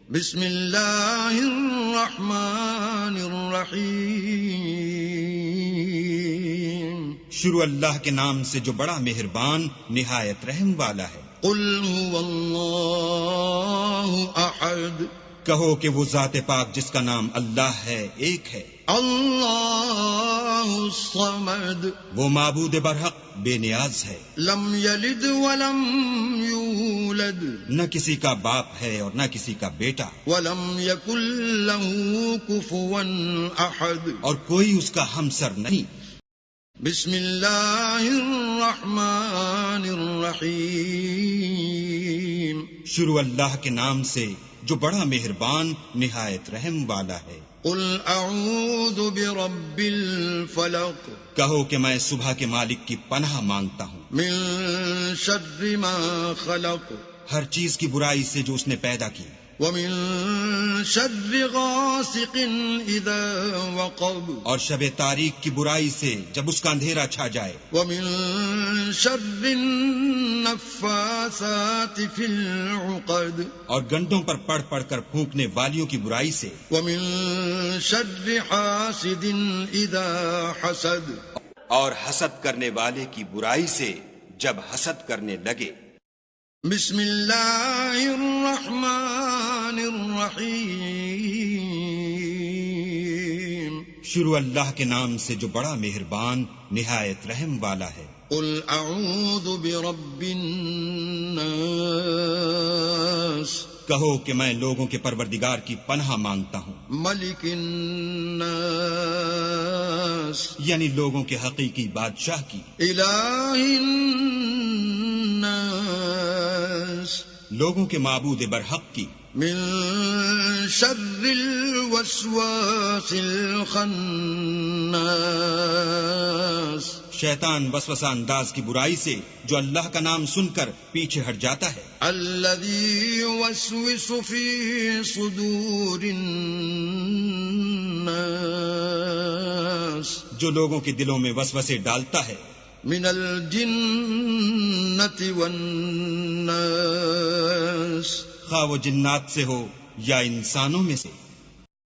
بسم اللہ الرحمن الرحیم شروع اللہ کے نام سے جو بڑا مہربان نہایت رحم والا ہے۔ قل هو اللہ احد کہو کہ وہ ذات پاک جس کا نام اللہ ہے ایک ہے۔ اللہ الصمد وہ معبود برحق بے نیاز ہے، لم یلد ولم یولد نہ کسی کا باپ ہے اور نہ کسی کا بیٹا، ولم یکن له کفوا احد اور کوئی اس کا ہمسر نہیں۔ بسم اللہ الرحمن الرحیم شروع اللہ کے نام سے جو بڑا مہربان نہایت رحم والا ہے۔ قل اعوذ برب الفلق کہو کہ میں صبح کے مالک کی پناہ مانگتا ہوں، من شر ما خلق ہر چیز کی برائی سے جو اس نے پیدا کی، ومن شر غاسق اذا وقب اور شب تاریک کی برائی سے جب اس کا اندھیرا چھا جائے، ومن شر النفاثات في العقد اور گنڈوں پر پڑھ پڑھ کر پھونکنے والیوں کی برائی سے، ومن شر حاسد اذا حسد اور حسد کرنے والے کی برائی سے جب حسد کرنے لگے۔ بسم اللہ الرحمن الرحیم شروع اللہ کے نام سے جو بڑا مہربان نہایت رحم والا ہے۔ قل اعوذ برب الناس کہو کہ میں لوگوں کے پروردگار کی پناہ مانگتا ہوں، ملک الناس یعنی لوگوں کے حقیقی بادشاہ کی، الہ الناس لوگوں کے معبود برحق کی، من شر الوسواس الخناس شیطان وسوسہ انداز کی برائی سے جو اللہ کا نام سن کر پیچھے ہٹ جاتا ہے، الذي يوسوس في صدور الناس جو لوگوں کے دلوں میں وسوسے ڈالتا ہے، من الجنة والناس خواہ وہ جنات سے ہو یا انسانوں میں سے۔